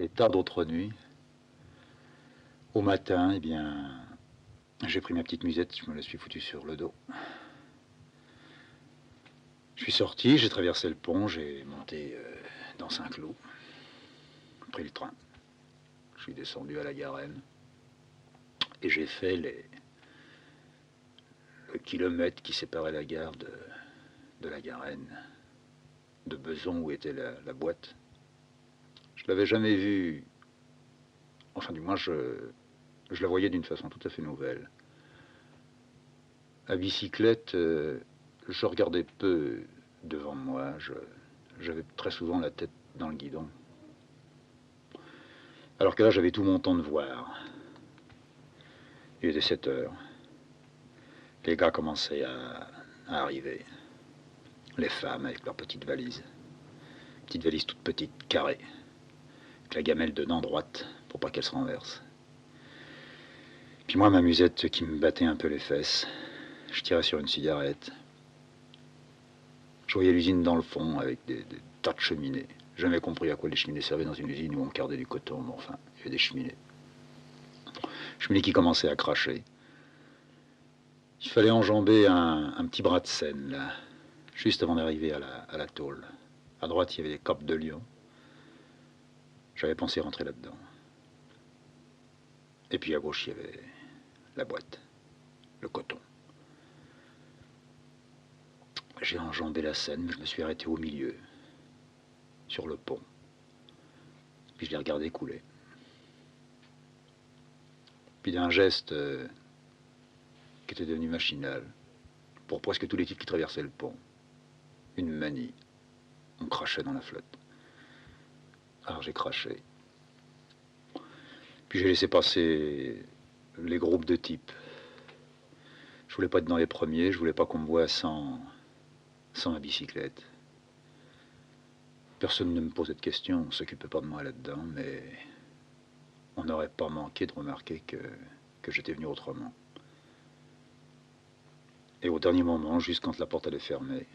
Et tard d'autres nuits, au matin, eh bien, j'ai pris ma petite musette, je me la suis foutue sur le dos. Je suis sorti, j'ai traversé le pont, j'ai monté dans Saint-Cloud, pris le train. Je suis descendu à la Garenne et j'ai fait le kilomètre qui séparait la gare de la Garenne, de Beson où était la boîte. Je l'avais jamais vue, enfin du moins je la voyais d'une façon tout à fait nouvelle. À bicyclette, je regardais peu devant moi, j'avais très souvent la tête dans le guidon. Alors que là, j'avais tout mon temps de voir. Il était 7 heures. Les gars commençaient à arriver. Les femmes avec leurs petites valises. Petites valises toutes petites, carrées. Avec la gamelle dedans droite, pour pas qu'elle se renverse. Puis moi, ma musette qui me battait un peu les fesses. Je tirais sur une cigarette. Je voyais l'usine dans le fond, avec des tas de cheminées. J'ai jamais compris à quoi les cheminées servaient dans une usine où on cardait du coton, mais enfin, il y avait des cheminées. Cheminées qui commençaient à cracher. Il fallait enjamber un petit bras de Seine, là, juste avant d'arriver à la tôle. À droite, il y avait les Capes de Lyon. J'avais pensé rentrer là-dedans. Et puis à gauche, il y avait la boîte, le coton. J'ai enjambé la Seine, mais je me suis arrêté au milieu, sur le pont. Puis je l'ai regardé couler. Puis d'un geste qui était devenu machinal, pour presque tous les types qui traversaient le pont, une manie, on crachait dans la flotte. Alors j'ai craché. Puis j'ai laissé passer les groupes de types. Je voulais pas être dans les premiers, je voulais pas qu'on me voie sans ma bicyclette. Personne ne me posait de questions, on ne s'occupait pas de moi là-dedans, mais on n'aurait pas manqué de remarquer que j'étais venu autrement. Et au dernier moment, juste quand la porte allait fermer,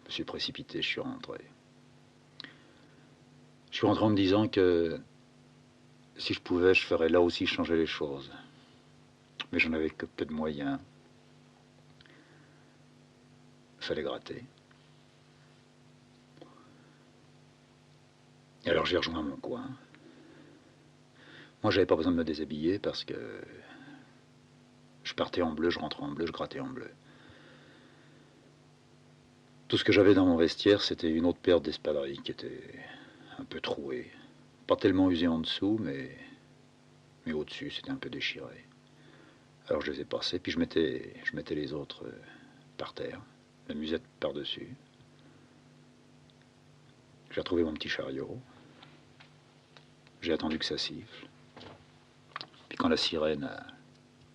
je me suis précipité, je suis rentré. Je suis rentré en me disant que si je pouvais, je ferais là aussi changer les choses. Mais j'en avais que peu de moyens. Il fallait gratter. Et alors j'ai rejoint mon coin. Moi, j'avais pas besoin de me déshabiller parce que je partais en bleu, je rentrais en bleu, je grattais en bleu. Tout ce que j'avais dans mon vestiaire, c'était une autre paire d'espadrilles qui était un peu trouée. Pas tellement usée en dessous, mais au-dessus, c'était un peu déchiré. Alors je les ai passés, puis je mettais les autres par terre, la musette par-dessus. J'ai retrouvé mon petit chariot. J'ai attendu que ça siffle. Puis quand la sirène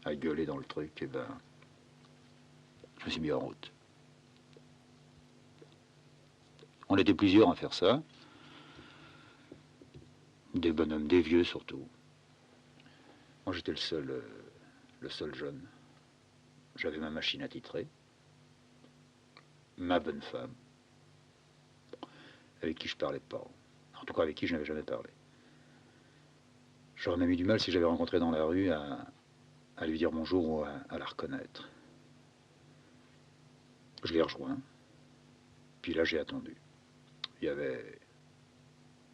a gueulé dans le truc, eh ben, je me suis mis en route. On était plusieurs à faire ça. Des bonhommes, des vieux surtout. Moi j'étais le seul jeune. J'avais ma machine attitrée, ma bonne femme, avec qui je parlais pas. En tout cas avec qui je n'avais jamais parlé. J'aurais même eu du mal si j'avais rencontré dans la rue à lui dire bonjour ou à la reconnaître. Je l'ai rejoint, puis là j'ai attendu. Il y avait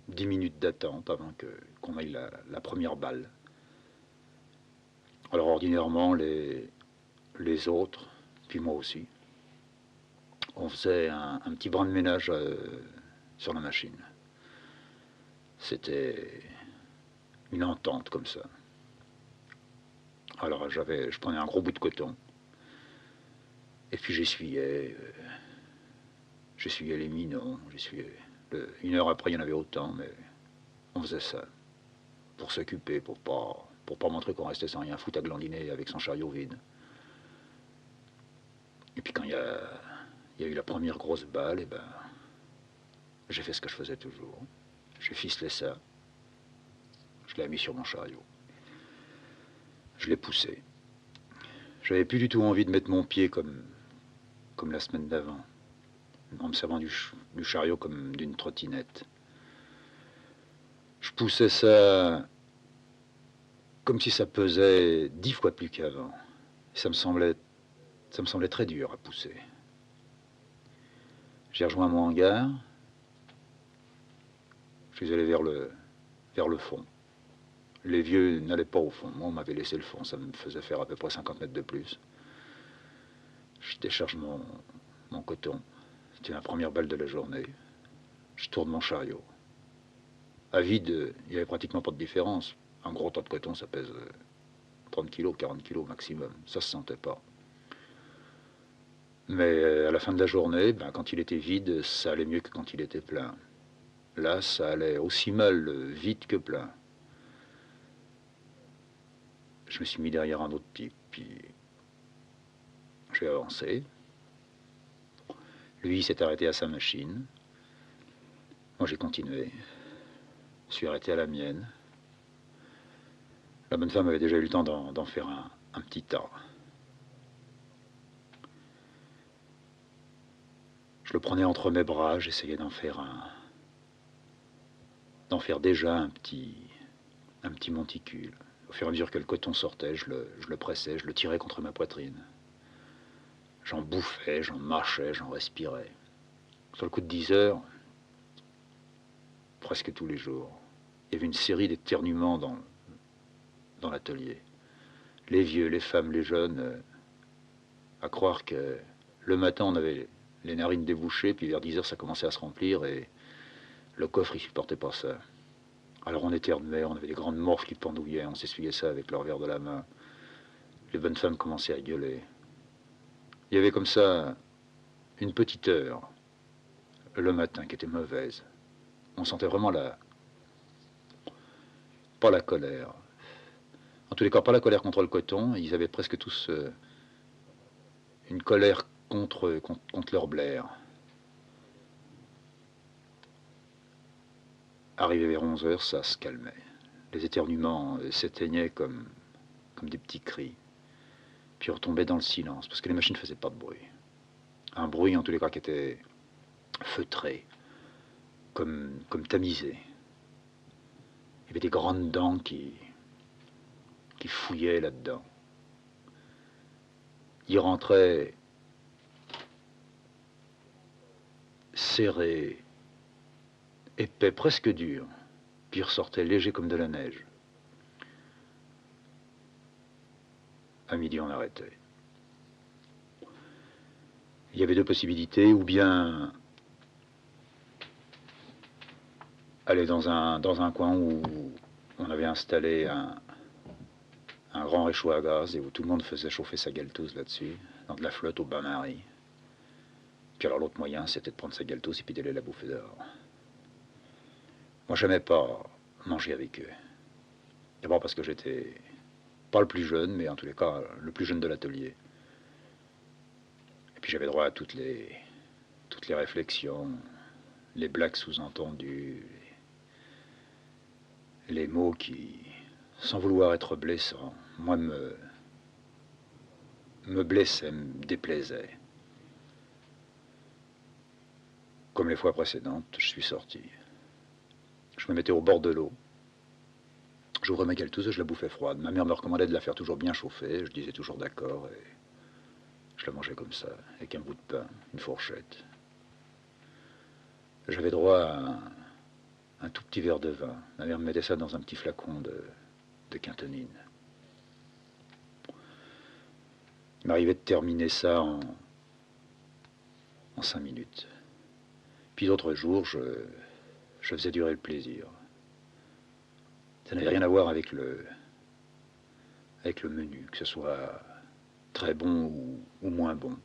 10 minutes d'attente avant qu'on aille la première balle. Alors ordinairement, les autres, puis moi aussi, on faisait un petit brin de ménage sur la machine. C'était une entente comme ça. Alors je prenais un gros bout de coton, et puis j'essuyais les minons, une heure après il y en avait autant, mais on faisait ça, pour s'occuper, pour pas montrer qu'on restait sans rien foutre à glandiner avec son chariot vide. Et puis quand il y a eu la première grosse balle, et ben, j'ai fait ce que je faisais toujours. J'ai ficelé ça, je l'ai mis sur mon chariot. Je l'ai poussé. J'avais plus du tout envie de mettre mon pied comme la semaine d'avant, en me servant du chariot comme d'une trottinette. Je poussais ça comme si ça pesait 10 fois plus qu'avant. Ça me semblait très dur à pousser. J'ai rejoint mon hangar. Je suis allé vers le fond. Les vieux n'allaient pas au fond. Moi, on m'avait laissé le fond. Ça me faisait faire à peu près 50 mètres de plus. Je décharge mon coton. C'était la première balle de la journée. Je tourne mon chariot. À vide, il n'y avait pratiquement pas de différence. Un gros tas de coton, ça pèse 30 kilos, 40 kilos maximum. Ça se sentait pas. Mais à la fin de la journée, ben, quand il était vide, ça allait mieux que quand il était plein. Là, ça allait aussi mal vide que plein. Je me suis mis derrière un autre type, puis j'ai avancé. Lui, il s'est arrêté à sa machine. Moi, j'ai continué. Je suis arrêté à la mienne. La bonne femme avait déjà eu le temps d'en faire un petit tas. Je le prenais entre mes bras, j'essayais d'en faire déjà un petit monticule. Au fur et à mesure que le coton sortait, je le pressais, je le tirais contre ma poitrine. J'en bouffais, j'en marchais, j'en respirais. Sur le coup de 10 heures, presque tous les jours, il y avait une série d'éternuements dans l'atelier. Les vieux, les femmes, les jeunes, à croire que le matin on avait les narines débouchées, puis vers 10 heures ça commençait à se remplir et le coffre il supportait pas ça. Alors on éternuait, on avait des grandes morphes qui pendouillaient, on s'essuyait ça avec leur verre de la main. Les bonnes femmes commençaient à gueuler. Il y avait comme ça une petite heure le matin qui était mauvaise. On sentait vraiment pas la colère. En tous les cas, pas la colère contre le coton. Ils avaient presque tous une colère contre leur blaire. Arrivé vers 11 heures, ça se calmait. Les éternuements s'éteignaient comme des petits cris. Puis on retombait dans le silence, parce que les machines ne faisaient pas de bruit. Un bruit, en tous les cas, qui était feutré, comme tamisé. Il y avait des grandes dents qui fouillaient là-dedans. Il rentrait serré, épais, presque dur, puis il ressortait léger comme de la neige. À midi, on arrêtait. Il y avait deux possibilités, ou bien aller dans un coin où on avait installé un grand réchaud à gaz et où tout le monde faisait chauffer sa galetouse là-dessus, dans de la flotte au bain-marie. Puis alors l'autre moyen, c'était de prendre sa galetouse et puis d'aller la bouffer dehors. Moi, j'aimais pas manger avec eux. D'abord parce que j'étais pas le plus jeune, mais en tous les cas, le plus jeune de l'atelier. Et puis j'avais droit à toutes les réflexions, les blagues sous-entendues, les mots qui, sans vouloir être blessants, moi me blessaient, me déplaisaient. Comme les fois précédentes, je suis sorti. Je me mettais au bord de l'eau. J'ouvrais ma galetouse et je la bouffais froide. Ma mère me recommandait de la faire toujours bien chauffer. Je disais toujours d'accord et je la mangeais comme ça, avec un bout de pain, une fourchette. J'avais droit à un tout petit verre de vin. Ma mère me mettait ça dans un petit flacon de quintonine. Il m'arrivait de terminer ça en 5 minutes. Puis d'autres jours, je faisais durer le plaisir. Ça n'avait rien à voir avec le menu, que ce soit très bon ou moins bon.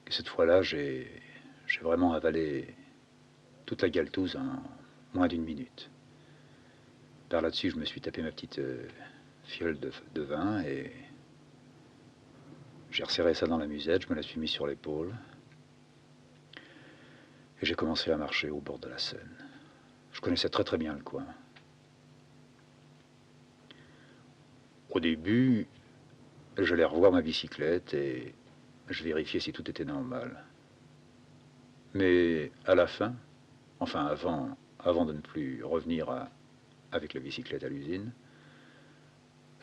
Et cette fois-là, j'ai vraiment avalé toute la galetouse en moins d'une minute. Par là-dessus, je me suis tapé ma petite fiole de vin et j'ai resserré ça dans la musette, je me la suis mis sur l'épaule et j'ai commencé à marcher au bord de la Seine. Je connaissais très très bien le coin. Au début, j'allais revoir ma bicyclette et je vérifiais si tout était normal. Mais à la fin, Enfin, avant de ne plus revenir avec la bicyclette à l'usine,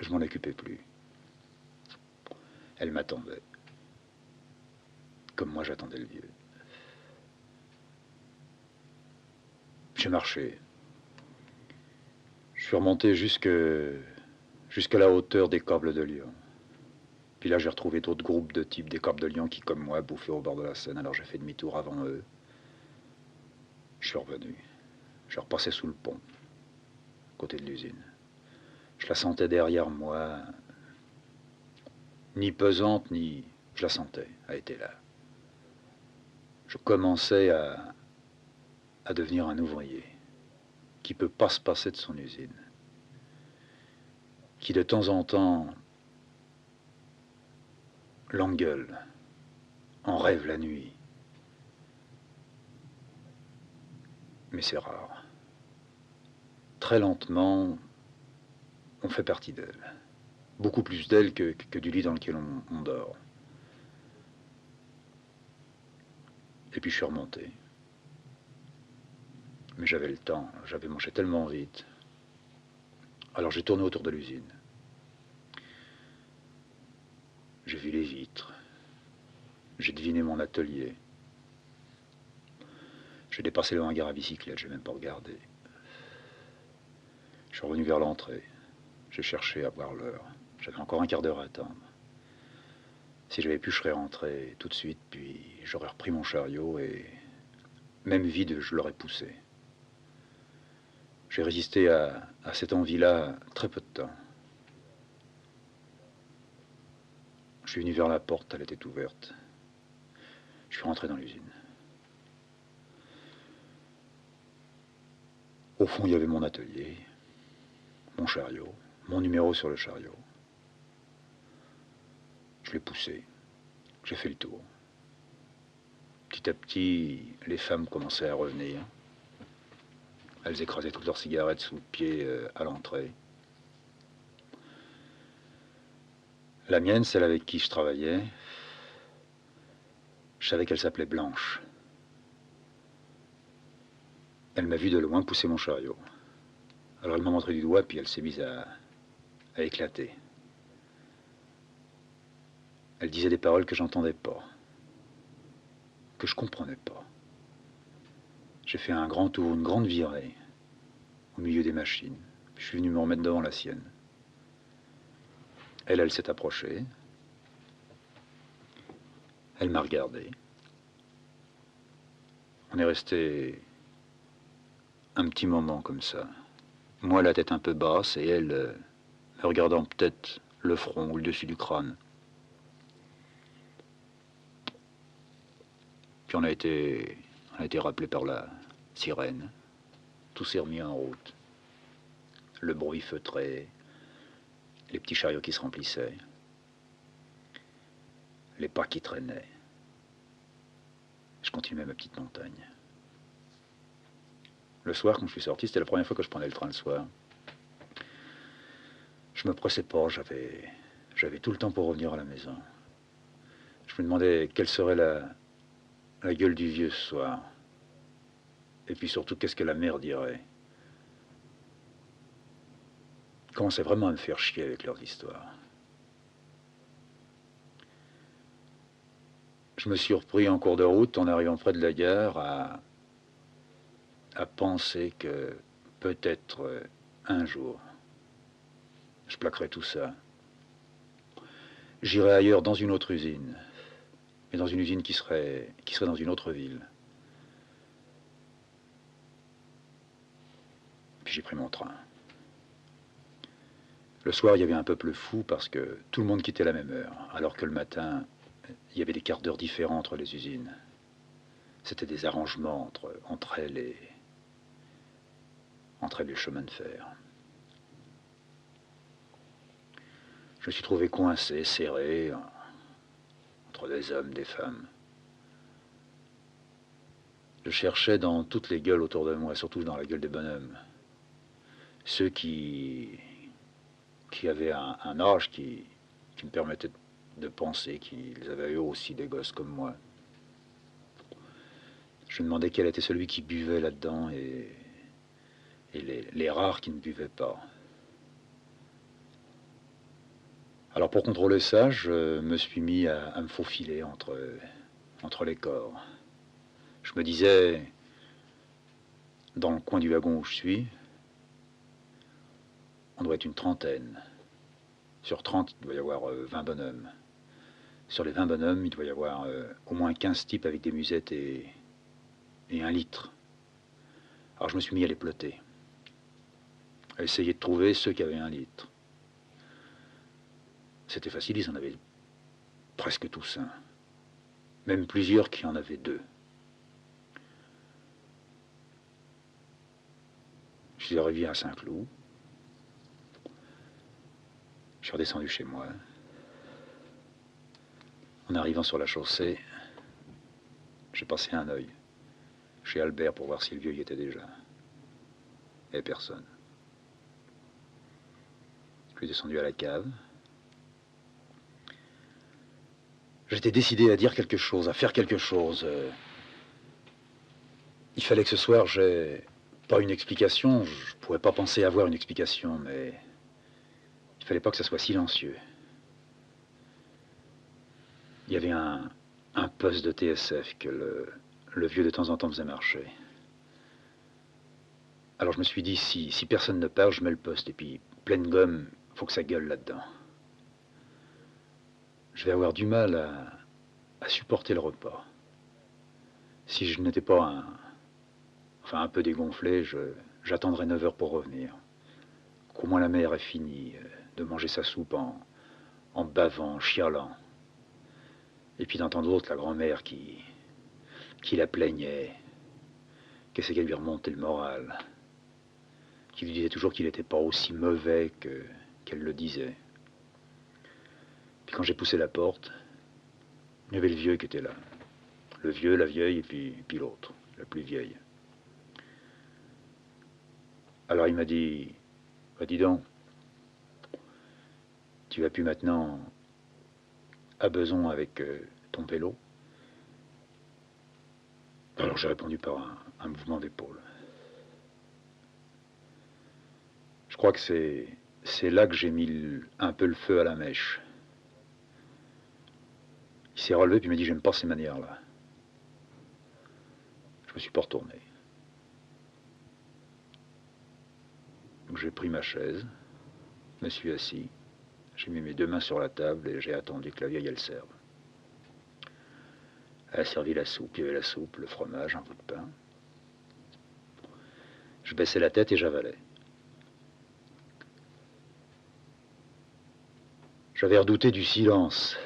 je m'en occupais plus. Elle m'attendait, comme moi j'attendais le vieux. J'ai marché. Je suis remonté jusqu'à la hauteur des Corbles de Lyon. Puis là, j'ai retrouvé d'autres groupes de types des Corbles de Lyon qui, comme moi, bouffaient au bord de la Seine. Alors j'ai fait demi-tour avant eux. Je suis revenu. Je repassais sous le pont, côté de l'usine. Je la sentais derrière moi, ni pesante, ni... Je la sentais, elle était là. Je commençais à devenir un ouvrier qui peut pas se passer de son usine, qui de temps en temps l'engueule, en rêve la nuit. Mais c'est rare. Très lentement, on fait partie d'elle. Beaucoup plus d'elle que du lit dans lequel on dort. Et puis je suis remonté. Mais j'avais le temps, j'avais mangé tellement vite. Alors j'ai tourné autour de l'usine. J'ai vu les vitres. J'ai deviné mon atelier. J'ai dépassé le hangar à bicyclette, j'ai même pas regardé. Je suis revenu vers l'entrée. J'ai cherché à voir l'heure. J'avais encore un quart d'heure à attendre. Si j'avais pu, je serais rentré tout de suite, puis j'aurais repris mon chariot et, même vide, je l'aurais poussé. J'ai résisté à cette envie-là très peu de temps. Je suis venu vers la porte, elle était ouverte. Je suis rentré dans l'usine. Au fond, il y avait mon atelier, mon chariot, mon numéro sur le chariot. Je l'ai poussé. J'ai fait le tour. Petit à petit, les femmes commençaient à revenir. Elles écrasaient toutes leurs cigarettes sous le pied à l'entrée. La mienne, celle avec qui je travaillais, je savais qu'elle s'appelait Blanche. Elle m'a vu de loin pousser mon chariot. Alors elle m'a montré du doigt, puis elle s'est mise à éclater. Elle disait des paroles que j'entendais pas, que je comprenais pas. J'ai fait un grand tour, une grande virée, au milieu des machines. Je suis venu me remettre devant la sienne. Elle s'est approchée. Elle m'a regardé. On est resté un petit moment comme ça. Moi, la tête un peu basse, et elle, me regardant peut-être le front ou le dessus du crâne. Puis on a été rappelé par la sirène. Tout s'est remis en route. Le bruit feutré, les petits chariots qui se remplissaient, les pas qui traînaient. Je continuais ma petite montagne. Le soir, quand je suis sorti, c'était la première fois que je prenais le train le soir. Je me pressais pas, j'avais tout le temps pour revenir à la maison. Je me demandais quelle serait la gueule du vieux ce soir. Et puis surtout, qu'est-ce que la mère dirait. Ils commençaient vraiment à me faire chier avec leurs histoires. Je me suis repris en cours de route, en arrivant près de la gare, à penser que peut-être un jour, je plaquerai tout ça. J'irai ailleurs dans une autre usine, mais dans une usine qui serait dans une autre ville. Puis j'ai pris mon train. Le soir, il y avait un peuple fou parce que tout le monde quittait à la même heure, alors que le matin, il y avait des quarts d'heure différents entre les usines. C'était des arrangements entre elles et les chemins de fer. Je me suis trouvé coincé, serré, entre des hommes, des femmes. Je cherchais dans toutes les gueules autour de moi, surtout dans la gueule des bonhommes. Ceux qui avaient un âge qui me permettait de penser qu'ils avaient eux aussi des gosses comme moi. Je me demandais quel était celui qui buvait là-dedans et les rares qui ne buvaient pas. Alors pour contrôler ça, je me suis mis à me faufiler entre les corps. Je me disais, dans le coin du wagon où je suis, on doit être une trentaine. Sur 30, il doit y avoir 20 bonhommes. Sur les 20 bonhommes, il doit y avoir au moins 15 types avec des musettes et 1 litre. Alors je me suis mis à les plotter, à essayer de trouver ceux qui avaient 1 litre. C'était facile, ils en avaient presque tous un. Même plusieurs qui en avaient 2. Je suis arrivé à Saint-Cloud. Je suis redescendu chez moi. En arrivant sur la chaussée, j'ai passé un œil chez Albert pour voir si le vieux y était déjà. Et personne. Je suis descendu à la cave. J'étais décidé à dire quelque chose, à faire quelque chose. Il fallait que ce soir, j'ai pas une explication. Je pourrais pas penser avoir une explication, mais il fallait pas que ça soit silencieux. Il y avait un poste de TSF que le vieux de temps en temps faisait marcher. Alors je me suis dit, si personne ne parle, je mets le poste. Et puis, pleine gomme, faut que ça gueule là-dedans. Je vais avoir du mal à supporter le repas. Si je n'étais pas un peu dégonflé, j'attendrai 9 heures pour revenir. Qu'au moins la mère ait fini de manger sa soupe en bavant, en chialant. Et puis d'entendre l'autre, la grand-mère, qui la plaignait, qu'est-ce qu'elle lui remontait le moral, qui lui disait toujours qu'il n'était pas aussi mauvais qu'elle le disait. Puis quand j'ai poussé la porte, il y avait le vieux qui était là. Le vieux, la vieille, et puis l'autre, la plus vieille. Alors il m'a dit, bah, dis donc, tu vas plus maintenant à Beson avec ton vélo? Alors j'ai répondu par un mouvement d'épaule. Je crois que c'est là que j'ai mis un peu le feu à la mèche. Il s'est relevé puis il m'a dit, j'aime pas ces manières-là. Je me suis pas retourné. Donc j'ai pris ma chaise, me suis assis, j'ai mis mes 2 mains sur la table et j'ai attendu que la vieille elle serve. Elle a servi la soupe, il y avait la soupe, le fromage, un bout de pain. Je baissais la tête et j'avalais. J'avais redouté du silence.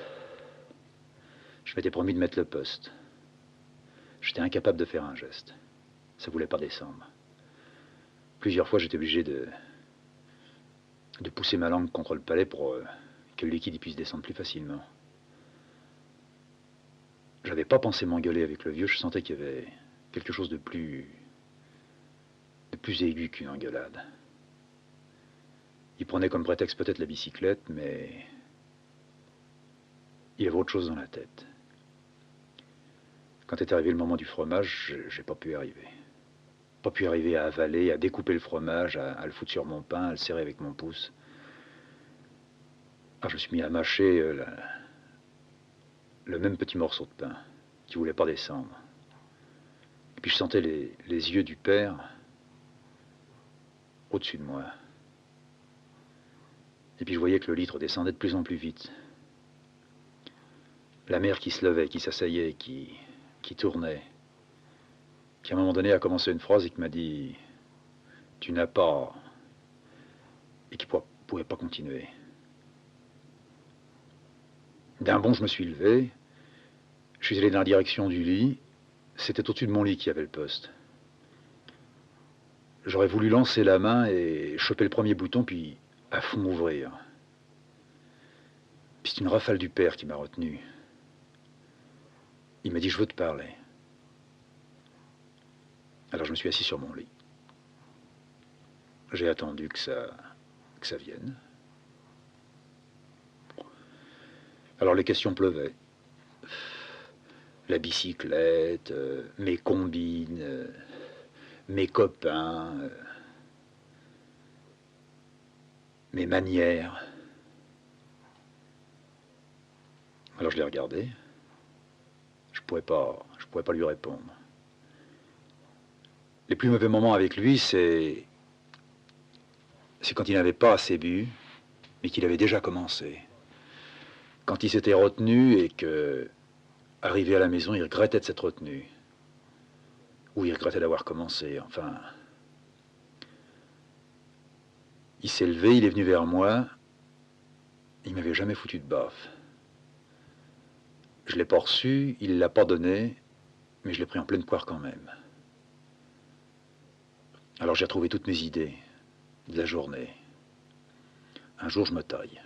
Je m'étais promis de mettre le poste. J'étais incapable de faire un geste. Ça voulait pas descendre. Plusieurs fois, j'étais obligé de pousser ma langue contre le palais pour que le liquide puisse descendre plus facilement. J'avais pas pensé m'engueuler avec le vieux, je sentais qu'il y avait quelque chose de plus aigu qu'une engueulade. Il prenait comme prétexte peut-être la bicyclette, mais il y avait autre chose dans la tête. Quand est arrivé le moment du fromage, j'ai pas pu arriver. Pas pu arriver à avaler, à découper le fromage, à le foutre sur mon pain, à le serrer avec mon pouce. Alors je me suis mis à mâcher le même petit morceau de pain qui voulait pas descendre. Et puis je sentais les yeux du père au-dessus de moi. Et puis je voyais que le litre descendait de plus en plus vite. La mère qui se levait, qui s'asseyait, qui tournait, qui à un moment donné a commencé une phrase et qui m'a dit « Tu n'as pas... » et qui ne pouvait pas continuer. D'un bond, je me suis levé, je suis allé dans la direction du lit, c'était au-dessus de mon lit qu'il y avait le poste. J'aurais voulu lancer la main et choper le premier bouton, puis à fond m'ouvrir. Puis c'est une rafale du père qui m'a retenu. Il m'a dit « Je veux te parler ». Alors je me suis assis sur mon lit. J'ai attendu que ça vienne. Alors les questions pleuvaient. La bicyclette, mes combines, mes copains, mes manières. Alors je l'ai regardé. Je pouvais pas lui répondre. Les plus mauvais moments avec lui, c'est quand il n'avait pas assez bu, mais qu'il avait déjà commencé. Quand il s'était retenu et que, arrivé à la maison, il regrettait de s'être retenu. Ou il regrettait d'avoir commencé, enfin. Il s'est levé, il est venu vers moi. Il m'avait jamais foutu de baffe. Je l'ai pas reçu, il l'a pas donné, mais je l'ai pris en pleine poire quand même. Alors j'ai retrouvé toutes mes idées de la journée. Un jour je me taille.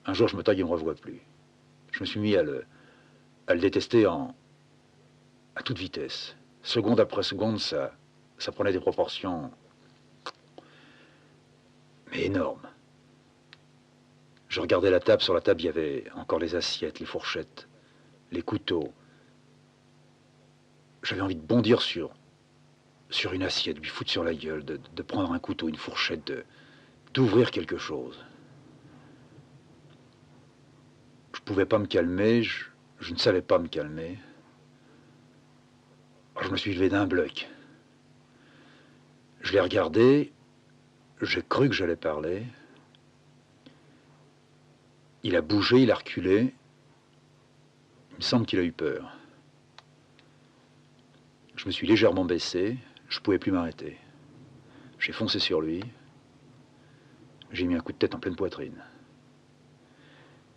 Un jour je me taille et on ne me revoit plus. Je me suis mis à le détester à toute vitesse. Seconde après seconde, ça prenait des proportions mais énormes. Je regardais la table, sur la table il y avait encore les assiettes, les fourchettes, les couteaux. J'avais envie de bondir sur une assiette, de lui foutre sur la gueule, de prendre un couteau, une fourchette, d'ouvrir quelque chose. Je ne pouvais pas me calmer, je ne savais pas me calmer. Alors je me suis levé d'un bloc. Je l'ai regardé, j'ai cru que j'allais parler. Il a bougé, il a reculé. Il me semble qu'il a eu peur. Je me suis légèrement baissé, je ne pouvais plus m'arrêter. J'ai foncé sur lui. J'ai mis un coup de tête en pleine poitrine.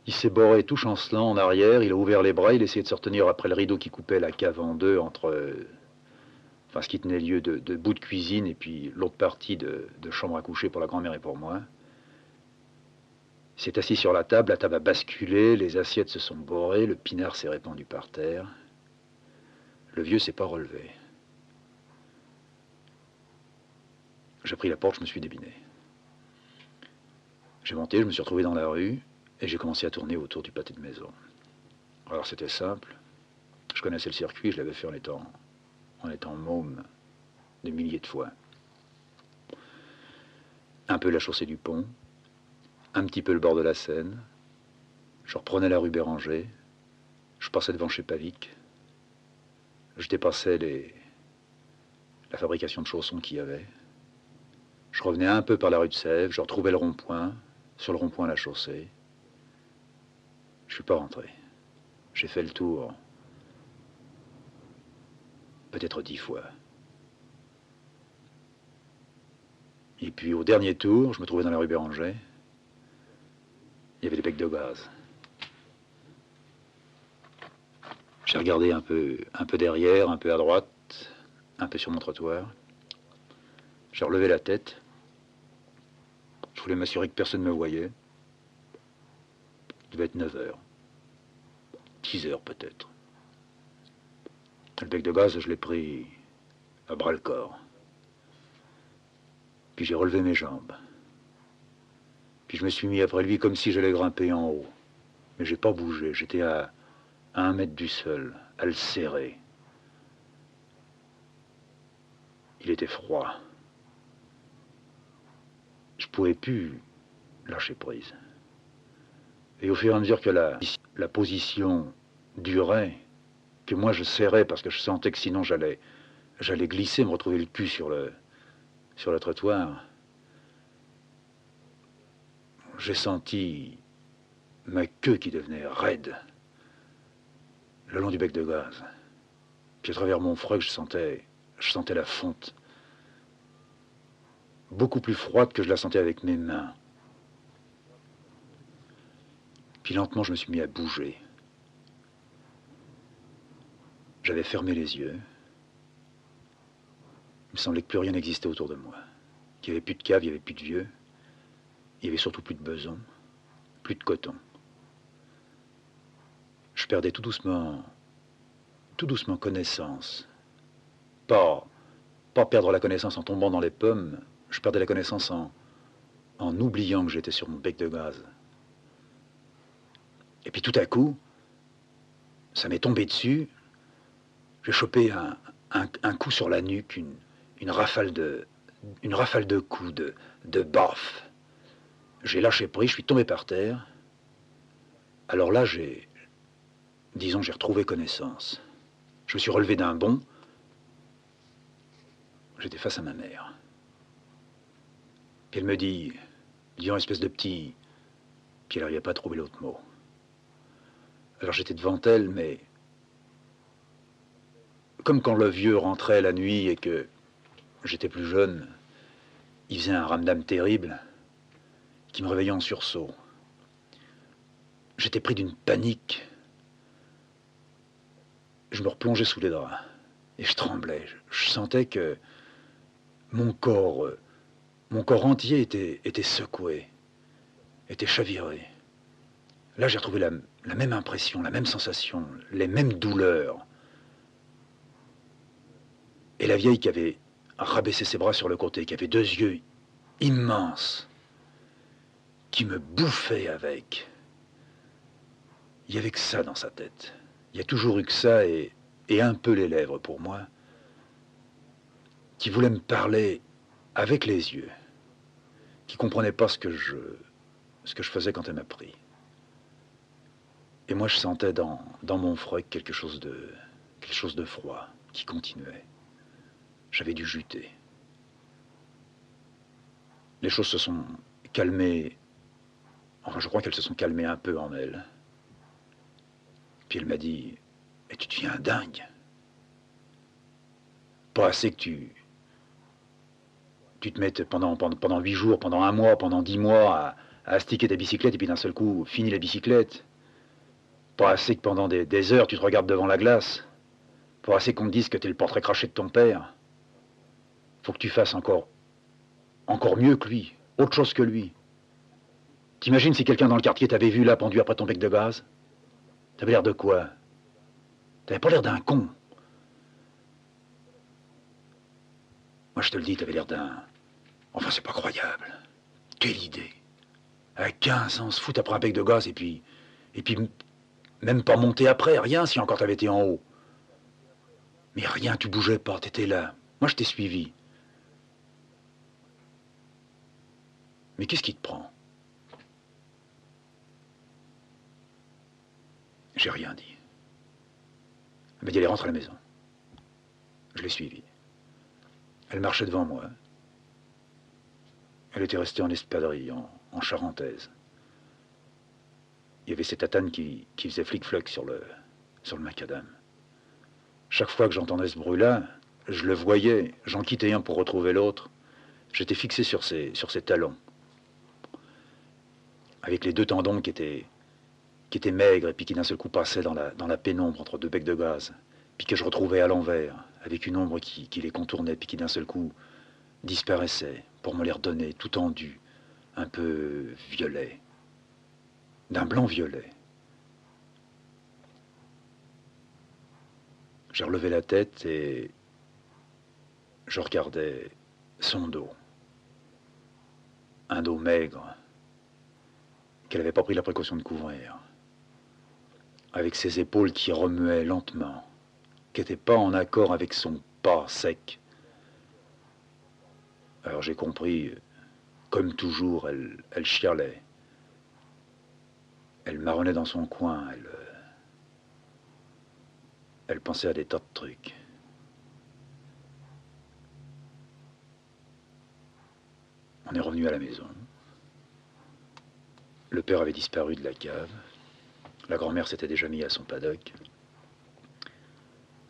Il s'est boré tout chancelant en arrière, il a ouvert les bras, il essayait de se retenir après le rideau qui coupait la cave en deux entre ce qui tenait lieu de bout de cuisine et puis l'autre partie de chambre à coucher pour la grand-mère et pour moi. Il s'est assis sur la table a basculé, les assiettes se sont borées, le pinard s'est répandu par terre. Le vieux s'est pas relevé. J'ai pris la porte, je me suis débiné. J'ai monté, je me suis retrouvé dans la rue et j'ai commencé à tourner autour du pâté de maison. Alors c'était simple, je connaissais le circuit, je l'avais fait en étant môme des milliers de fois. Un peu la chaussée du pont, un petit peu le bord de la Seine. Je reprenais la rue Béranger, je passais devant chez Pavic, je dépassais la fabrication de chaussons qu'il y avait. Je revenais un peu par la rue de Sèvres, je retrouvais le rond-point, sur le rond-point la chaussée. Je suis pas rentré. J'ai fait le tour peut-être 10 fois. Et puis au dernier tour, je me trouvais dans la rue Béranger. Il y avait des becs de gaz. J'ai regardé un peu derrière, un peu à droite, un peu sur mon trottoir. J'ai relevé la tête. Je voulais m'assurer que personne ne me voyait. Il devait être 9 heures. 10 heures peut-être. Le bec de gaz, je l'ai pris à bras-le-corps. Puis j'ai relevé mes jambes. Puis je me suis mis après lui comme si j'allais grimper en haut. Mais j'ai pas bougé. J'étais à 1 mètre du sol, à le serrer. Il était froid. Je pouvais plus lâcher prise. Et au fur et à mesure que la position durait, que moi je serrais parce que je sentais que sinon j'allais glisser, me retrouver le cul sur le trottoir, j'ai senti ma queue qui devenait raide le long du bec de gaz. Puis à travers mon froc, je sentais la fonte, beaucoup plus froide que je la sentais avec mes mains. Puis lentement, je me suis mis à bouger. J'avais fermé les yeux. Il me semblait que plus rien n'existait autour de moi. Qu'il n'y avait plus de cave, il n'y avait plus de vieux. Il n'y avait surtout plus de beson, plus de coton. Je perdais tout doucement connaissance. Pas perdre la connaissance en tombant dans les pommes, je perdais la connaissance en oubliant que j'étais sur mon bec de gaz. Et puis tout à coup, Ça m'est tombé dessus. J'ai chopé un coup sur la nuque, une rafale de coups, de baffes. J'ai lâché prise, je suis tombé par terre. Alors là, j'ai retrouvé connaissance. Je me suis relevé d'un bond. J'étais face à ma mère. Puis elle me dit, disons, espèce de petit... Puis elle n'arrivait pas à trouver l'autre mot. Alors j'étais devant elle, mais... Comme quand le vieux rentrait la nuit et que j'étais plus jeune, il faisait un ramdam terrible qui me réveillait en sursaut. J'étais pris d'une panique. Je me replongeais sous les draps et je tremblais. Je sentais que mon corps entier était secoué, était chaviré. Là, j'ai retrouvé la même impression, la même sensation, les mêmes douleurs. Et la vieille qui avait rabaissé ses bras sur le côté, qui avait deux yeux immenses, qui me bouffait avec. Il y avait que ça dans sa tête. Il y a toujours eu que ça et un peu les lèvres pour moi, qui voulait me parler avec les yeux, qui comprenait pas ce que je faisais quand elle m'a pris. Et moi, je sentais dans mon froc quelque chose de froid qui continuait. J'avais dû juter. Les choses se sont calmées. Enfin, je crois qu'elles se sont calmées un peu en elle. Puis elle m'a dit, mais tu deviens dingue. Pas assez que tu te mettes pendant 8 jours, pendant 1 mois, pendant 10 mois à astiquer ta bicyclette et puis d'un seul coup, fini la bicyclette. Pas assez que pendant des heures, tu te regardes devant la glace. Pas assez qu'on te dise que t'es le portrait craché de ton père. Faut que tu fasses encore mieux que lui, autre chose que lui. T'imagines si quelqu'un dans le quartier t'avait vu là pendu après ton bec de gaz? T'avais l'air de quoi? T'avais pas l'air d'un con. Moi je te le dis, t'avais l'air d'un... Enfin c'est pas croyable. Quelle idée. À 15 ans, se foutre après un bec de gaz et puis même pas monter après, rien si encore t'avais été en haut. Mais rien, tu bougeais pas, t'étais là. Moi je t'ai suivi. Mais qu'est-ce qui te prend? J'ai rien dit. Elle m'a dit, allez, rentre à la maison. Je l'ai suivie. Elle marchait devant moi. Elle était restée en espadrille, en charentaise. Il y avait cette tatane qui faisait flic-flac sur le macadam. Chaque fois que j'entendais ce bruit-là, je le voyais, j'en quittais un pour retrouver l'autre. J'étais fixé sur ses talons, avec les deux tendons qui étaient maigres et puis qui d'un seul coup passaient dans la pénombre entre deux becs de gaz, puis que je retrouvais à l'envers, avec une ombre qui les contournait, puis qui d'un seul coup disparaissait pour me les redonner tout tendu, un peu violet, d'un blanc violet. J'ai relevé la tête et je regardais son dos. Un dos maigre, qu'elle n'avait pas pris la précaution de couvrir, avec ses épaules qui remuaient lentement, qui n'étaient pas en accord avec son pas sec. Alors j'ai compris, comme toujours, elle chialait. Elle marronnait dans son coin, elle pensait à des tas de trucs. On est revenu à la maison. Le père avait disparu de la cave. La grand-mère s'était déjà mise à son paddock.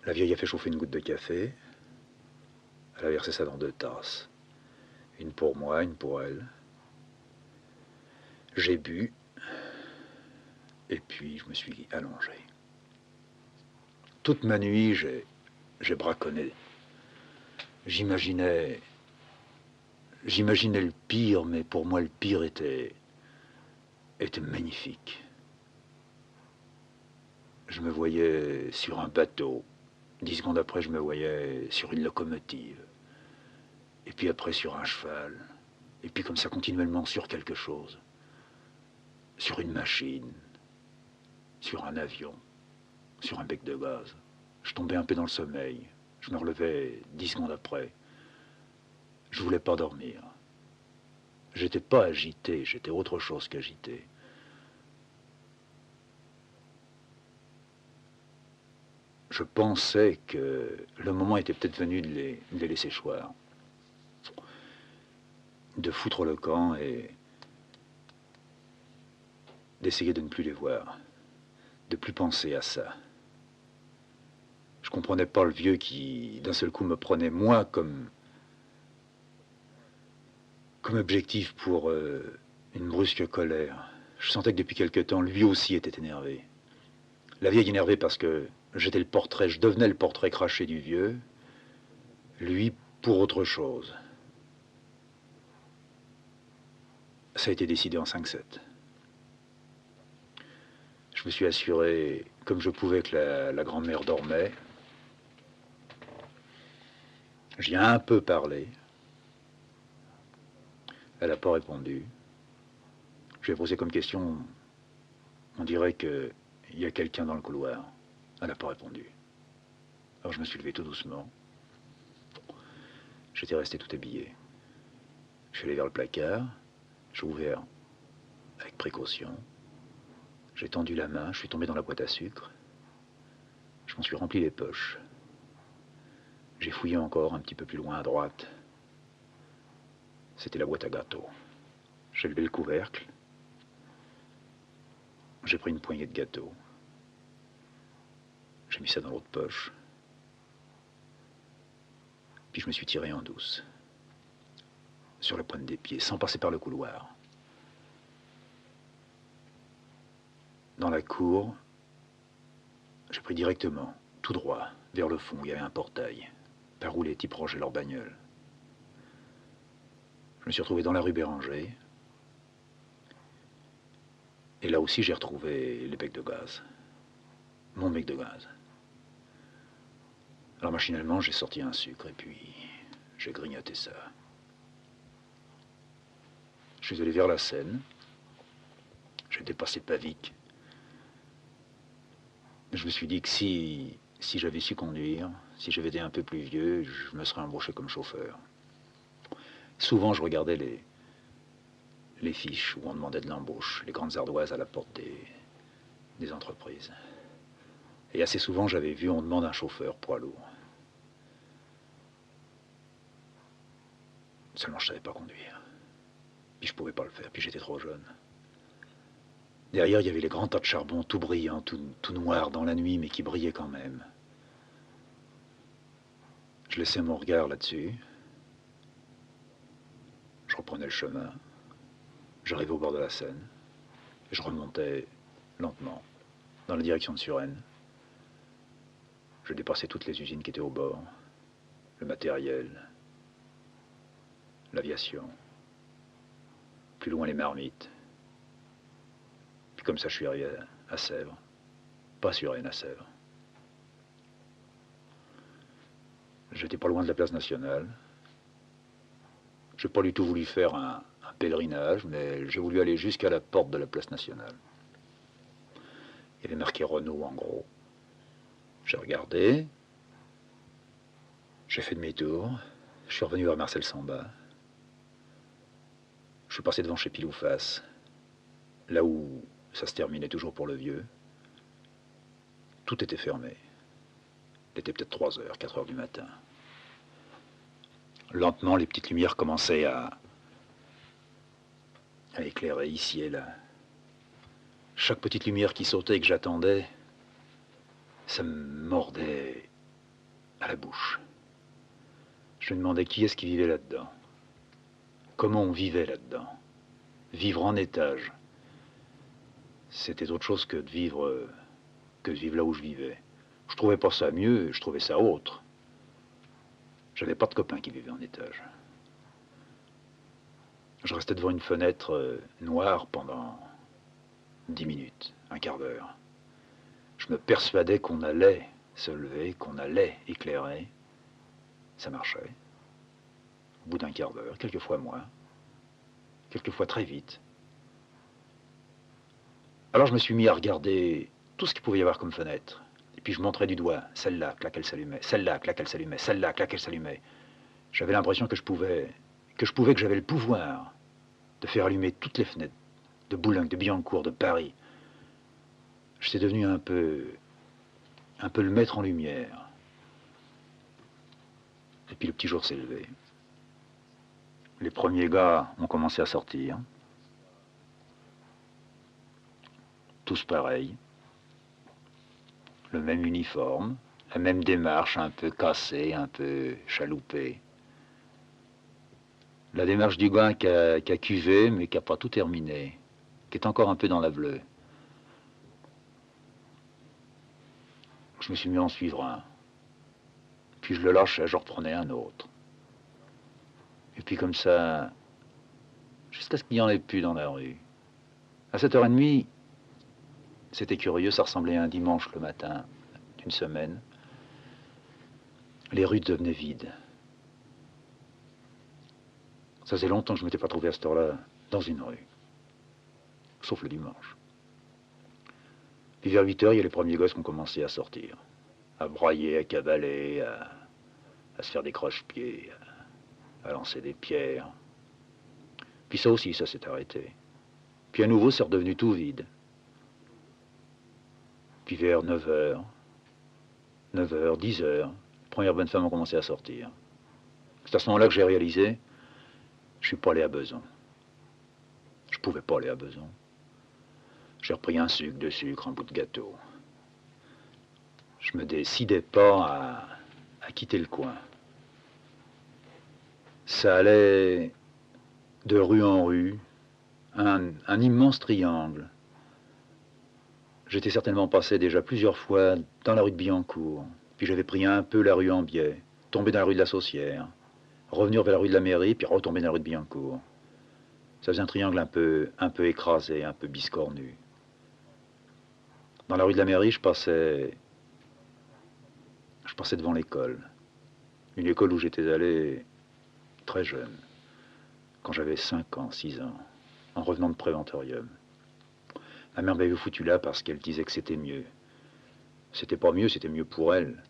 La vieille a fait chauffer une goutte de café. Elle a versé ça dans 2 tasses. Une pour moi, une pour elle. J'ai bu. Et puis je me suis allongé. Toute ma nuit, j'ai braconné. J'imaginais le pire, mais pour moi le pire était magnifique. Je me voyais sur un bateau. 10 secondes après, je me voyais sur une locomotive. Et puis après sur un cheval. Et puis comme ça continuellement sur quelque chose. Sur une machine. Sur un avion. sur un bec de gaz. Je tombais un peu dans le sommeil. Je me relevais 10 secondes après. Je voulais pas dormir. J'étais pas agité, j'étais autre chose qu'agité. Je pensais que le moment était peut-être venu de les laisser choir. De foutre le camp et d'essayer de ne plus les voir. De plus penser à ça. Je comprenais pas le vieux qui, d'un seul coup, me prenait moi comme objectif pour une brusque colère. Je sentais que depuis quelque temps, lui aussi était énervé. La vieille énervée parce que j'étais le portrait, je devenais le portrait craché du vieux. Lui, pour autre chose. Ça a été décidé en 5-7. Je me suis assuré, comme je pouvais, que la grand-mère dormait. J'y ai un peu parlé. Elle n'a pas répondu. Je lui ai posé comme question, on dirait qu'il y a quelqu'un dans le couloir. Elle n'a pas répondu. Alors je me suis levé tout doucement. J'étais resté tout habillé. Je suis allé vers le placard. J'ai ouvert avec précaution. J'ai tendu la main, je suis tombé dans la boîte à sucre. Je m'en suis rempli les poches. J'ai fouillé encore un petit peu plus loin à droite. C'était la boîte à gâteaux. J'ai levé le couvercle. J'ai pris une poignée de gâteaux. J'ai mis ça dans l'autre poche. Puis je me suis tiré en douce. Sur la pointe des pieds, sans passer par le couloir. Dans la cour, j'ai pris directement, tout droit, vers le fond où il y avait un portail, par où les types rangeaient leur bagnole. Je me suis retrouvé dans la rue Béranger. Et là aussi, j'ai retrouvé les becs de gaz. Mon bec de gaz. Alors machinalement, j'ai sorti un sucre et puis j'ai grignoté ça. Je suis allé vers la Seine. J'ai dépassé Pavic. Je me suis dit que si j'avais su conduire, si j'avais été un peu plus vieux, je me serais embauché comme chauffeur. Souvent, je regardais les fiches où on demandait de l'embauche, les grandes ardoises à la porte des entreprises. Et assez souvent, j'avais vu, on demande un chauffeur poids lourd. Seulement, je ne savais pas conduire. Puis je pouvais pas le faire, puis j'étais trop jeune. Derrière, il y avait les grands tas de charbon, tout brillant, tout noir dans la nuit, mais qui brillaient quand même. Je laissais mon regard là-dessus. Je reprenais le chemin. J'arrivais au bord de la Seine. Et je remontais lentement, dans la direction de Suresnes. Je dépassais toutes les usines qui étaient au bord. Le matériel, l'aviation. Plus loin, les marmites. Puis comme ça, je suis arrivé à Sèvres. Pas Suresnes, à Sèvres. J'étais pas loin de la place nationale. J'ai pas du tout voulu faire un pèlerinage, mais j'ai voulu aller jusqu'à la porte de la place nationale. Il y avait marqué Renault en gros. J'ai regardé. J'ai fait demi-tour. Je suis revenu vers Marcel Samba. Je suis passé devant chez Pilouface, là où ça se terminait toujours pour le vieux. Tout était fermé. Il était peut-être 3 heures, 4 heures du matin. Lentement, les petites lumières commençaient à éclairer ici et là. Chaque petite lumière qui sautait et que j'attendais, ça me mordait à la bouche. Je me demandais qui est-ce qui vivait là-dedans. Comment on vivait là-dedans. Vivre en étage, c'était autre chose que de vivre là où je vivais. Je trouvais pas ça mieux, je trouvais ça autre. J'avais pas de copains qui vivaient en étage. Je restais devant une fenêtre noire pendant 10 minutes, un quart d'heure. Je me persuadais qu'on allait se lever, qu'on allait éclairer. Ça marchait. Au bout d'un quart d'heure, quelquefois moins, quelquefois très vite. Alors je me suis mis à regarder tout ce qu'il pouvait y avoir comme fenêtre. Des puis je montrais du doigt. Celle-là, clac, elle s'allumait. Celle-là, clac, elle s'allumait. Celle-là, clac, elle s'allumait. J'avais l'impression que que j'avais le pouvoir de faire allumer toutes les fenêtres de Boulogne, de Billancourt, de Paris. J'étais devenu un peu le maître en lumière. Et puis le petit jour s'est levé. Les premiers gars ont commencé à sortir. Tous pareils. Le même uniforme, la même démarche un peu cassée, un peu chaloupée. La démarche du gars qui a cuvé, mais qui n'a pas tout terminé, qui est encore un peu dans la bleue. Je me suis mis à en suivre un. Puis je le lâchais, je reprenais un autre. Et puis comme ça, jusqu'à ce qu'il n'y en ait plus dans la rue. À 7h30, c'était curieux, ça ressemblait à un dimanche le matin d'une semaine. Les rues devenaient vides. Ça faisait longtemps que je ne m'étais pas trouvé à cette heure-là dans une rue. Sauf le dimanche. Puis vers 8h, il y a les premiers gosses qui ont commencé à sortir. À brailler, à cavaler, à se faire des croche-pieds, à lancer des pierres. Puis ça aussi, ça s'est arrêté. Puis à nouveau, c'est redevenu tout vide. Puis vers 9h, 10h, les premières bonnes femmes ont commencé à sortir. C'est à ce moment-là que j'ai réalisé, je suis pas allé à Besançon. Je pouvais pas aller à Besançon. J'ai repris un sucre, deux sucres, un bout de gâteau. Je me décidais pas à quitter le coin. Ça allait de rue en rue, un immense triangle. J'étais certainement passé déjà plusieurs fois dans la rue de Billancourt, puis j'avais pris un peu la rue en biais, tombé dans la rue de la Saucière, revenir vers la rue de la Mairie, puis retomber dans la rue de Billancourt. Ça faisait un triangle un peu écrasé, un peu biscornu. Dans la rue de la Mairie, je passais devant l'école. Une école où j'étais allé très jeune, quand j'avais 5 ans, 6 ans, en revenant de préventorium. Ma mère m'avait foutu là parce qu'elle disait que c'était mieux. C'était pas mieux, c'était mieux pour elle.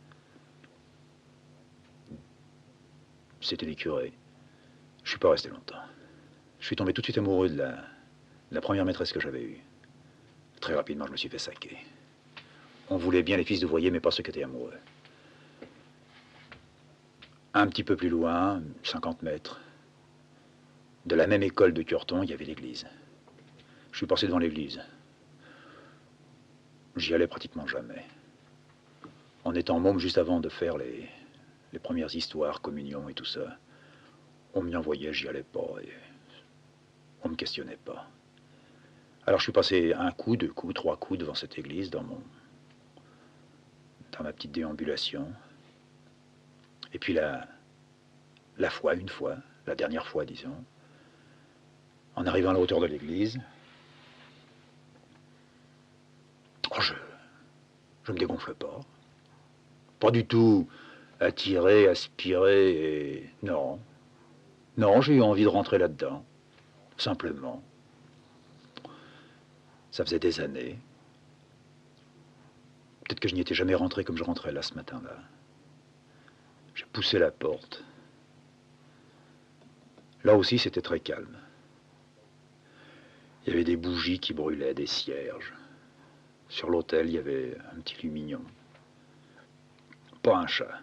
C'était les curés. Je suis pas resté longtemps. Je suis tombé tout de suite amoureux de la première maîtresse que j'avais eue. Très rapidement, je me suis fait saquer. On voulait bien les fils d'ouvriers, mais pas ceux qui étaient amoureux. Un petit peu plus loin, 50 mètres, de la même école de Curton, il y avait l'église. Je suis passé devant l'église. J'y allais pratiquement jamais. En étant môme juste avant de faire les premières histoires, communion et tout ça, on m'y envoyait, j'y allais pas et on me questionnait pas. Alors je suis passé un coup, 2 coups, 3 coups devant cette église dans ma petite déambulation. Et puis la dernière fois, disons, en arrivant à la hauteur de l'église, je me dégonfle pas. Pas du tout attiré, aspiré, et non. Non, j'ai eu envie de rentrer là-dedans, simplement. Ça faisait des années. Peut-être que je n'y étais jamais rentré comme je rentrais là ce matin-là. J'ai poussé la porte. Là aussi, c'était très calme. Il y avait des bougies qui brûlaient, des cierges. Sur l'autel, il y avait un petit lumignon. Pas un chat.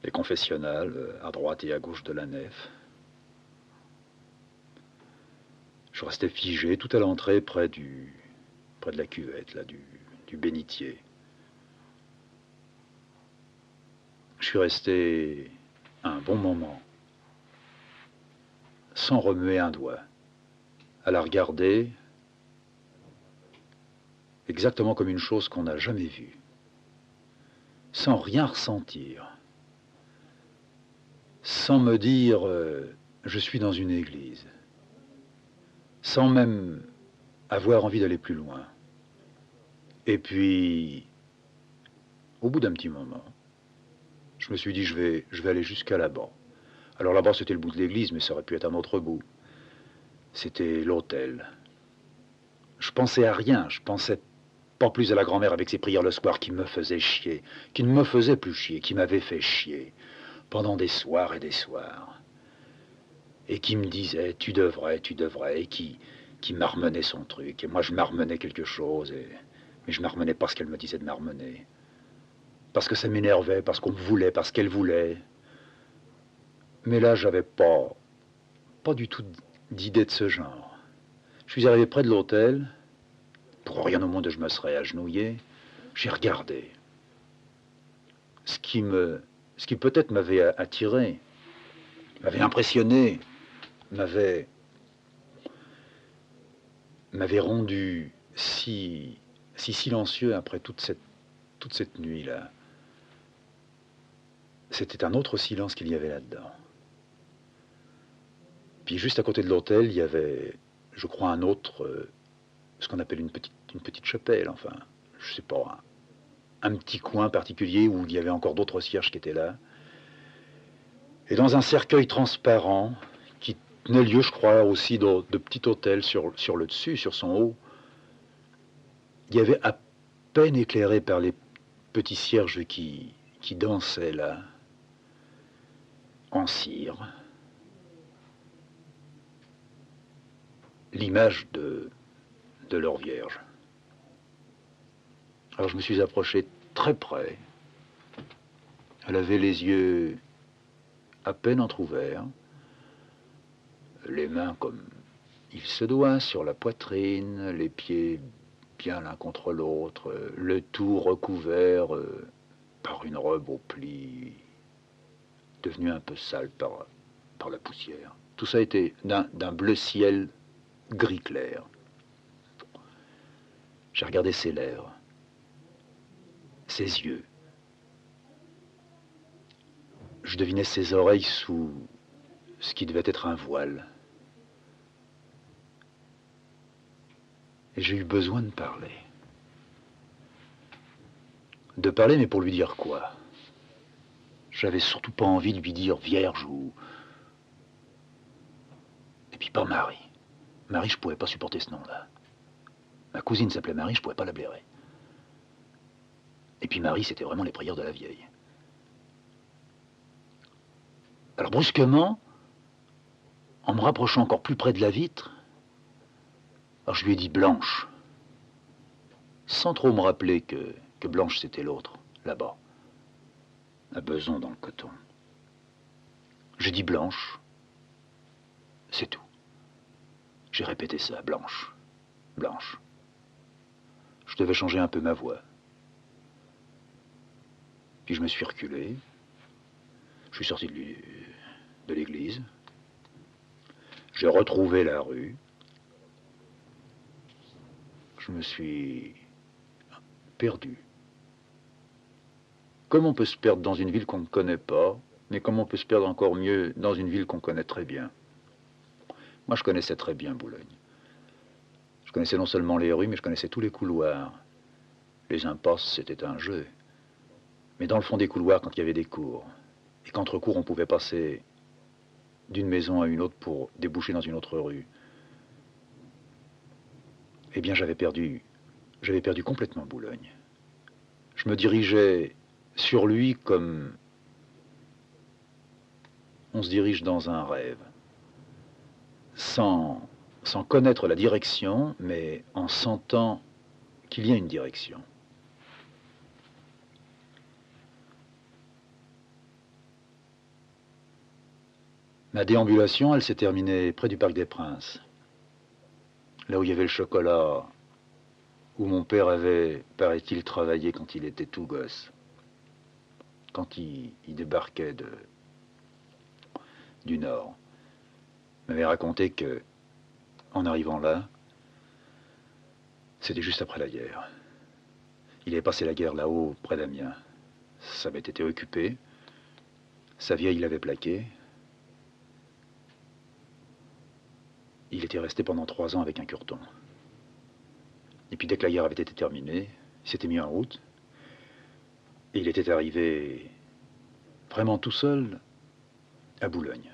Les confessionnals, à droite et à gauche de la nef. Je restais figé tout à l'entrée près de la cuvette, là, du bénitier. Je suis resté un bon moment, sans remuer un doigt, à la regarder exactement comme une chose qu'on n'a jamais vue, sans rien ressentir, sans me dire je suis dans une église, sans même avoir envie d'aller plus loin. Et puis, au bout d'un petit moment, je me suis dit je vais aller jusqu'à là-bas. Alors là-bas, c'était le bout de l'église, mais ça aurait pu être un autre bout. C'était l'autel. Je pensais à rien, je pensais Pas plus à la grand-mère avec ses prières le soir qui me faisaient chier, qui ne me faisaient plus chier, qui m'avaient fait chier pendant des soirs et des soirs. Et qui me disait tu devrais, et qui marmonnait son truc. Et moi je marmonnais quelque chose, mais je marmonnais pas ce qu'elle me disait de marmonner. Parce que ça m'énervait, parce qu'on voulait, parce qu'elle voulait. Mais là j'avais pas du tout d'idée de ce genre. Je suis arrivé près de l'hôtel, pour rien au monde je me serais agenouillé, j'ai regardé. Ce qui peut-être m'avait attiré, m'avait impressionné, m'avait rendu si silencieux après toute cette nuit-là. C'était un autre silence qu'il y avait là-dedans. Puis juste à côté de l'hôtel, il y avait, je crois, un autre, ce qu'on appelle une petite chapelle, enfin, je sais pas, un petit coin particulier où il y avait encore d'autres cierges qui étaient là. Et dans un cercueil transparent, qui tenait lieu, je crois, aussi de petit hôtel sur le dessus, sur son haut, il y avait à peine éclairé par les petits cierges qui dansaient là, en cire, l'image de leur Vierge. Alors je me suis approché très près. Elle avait les yeux à peine entr'ouverts, les mains comme il se doit sur la poitrine, les pieds bien l'un contre l'autre, le tout recouvert par une robe aux plis devenue un peu sale par la poussière. Tout ça était d'un bleu ciel gris clair. J'ai regardé ses lèvres, ses yeux. Je devinais ses oreilles sous ce qui devait être un voile. Et j'ai eu besoin de parler. De parler, mais pour lui dire quoi? J'avais surtout pas envie de lui dire Vierge ou... Et puis pas Marie. Marie, je pouvais pas supporter ce nom-là. Ma cousine s'appelait Marie, je pouvais pas la blairer. Et puis Marie, c'était vraiment les prières de la vieille. Alors brusquement, en me rapprochant encore plus près de la vitre, alors je lui ai dit Blanche, sans trop me rappeler que Blanche c'était l'autre, là-bas, à Beson dans le coton. J'ai dit Blanche, c'est tout. J'ai répété ça, Blanche, Blanche. Je devais changer un peu ma voix. Puis je me suis reculé, je suis sorti de l'église, j'ai retrouvé la rue, je me suis perdu. Comme on peut se perdre dans une ville qu'on ne connaît pas, mais comme on peut se perdre encore mieux dans une ville qu'on connaît très bien. Moi, je connaissais très bien Boulogne. Je connaissais non seulement les rues, mais je connaissais tous les couloirs. Les impasses, c'était un jeu. Mais dans le fond des couloirs, quand il y avait des cours, et qu'entre cours, on pouvait passer d'une maison à une autre pour déboucher dans une autre rue, eh bien, j'avais perdu complètement Boulogne. Je me dirigeais sur lui comme on se dirige dans un rêve, sans connaître la direction, mais en sentant qu'il y a une direction. Ma déambulation, elle s'est terminée près du Parc des Princes, là où il y avait le chocolat, où mon père avait, paraît-il, travaillé quand il était tout gosse, quand il débarquait du Nord. Il m'avait raconté que, en arrivant là, c'était juste après la guerre. Il avait passé la guerre là-haut, près d'Amiens. Ça avait été occupé. Sa vieille l'avait plaqué. Il était resté pendant 3 ans avec un curton. Et puis dès que la guerre avait été terminée, il s'était mis en route. Et il était arrivé vraiment tout seul à Boulogne.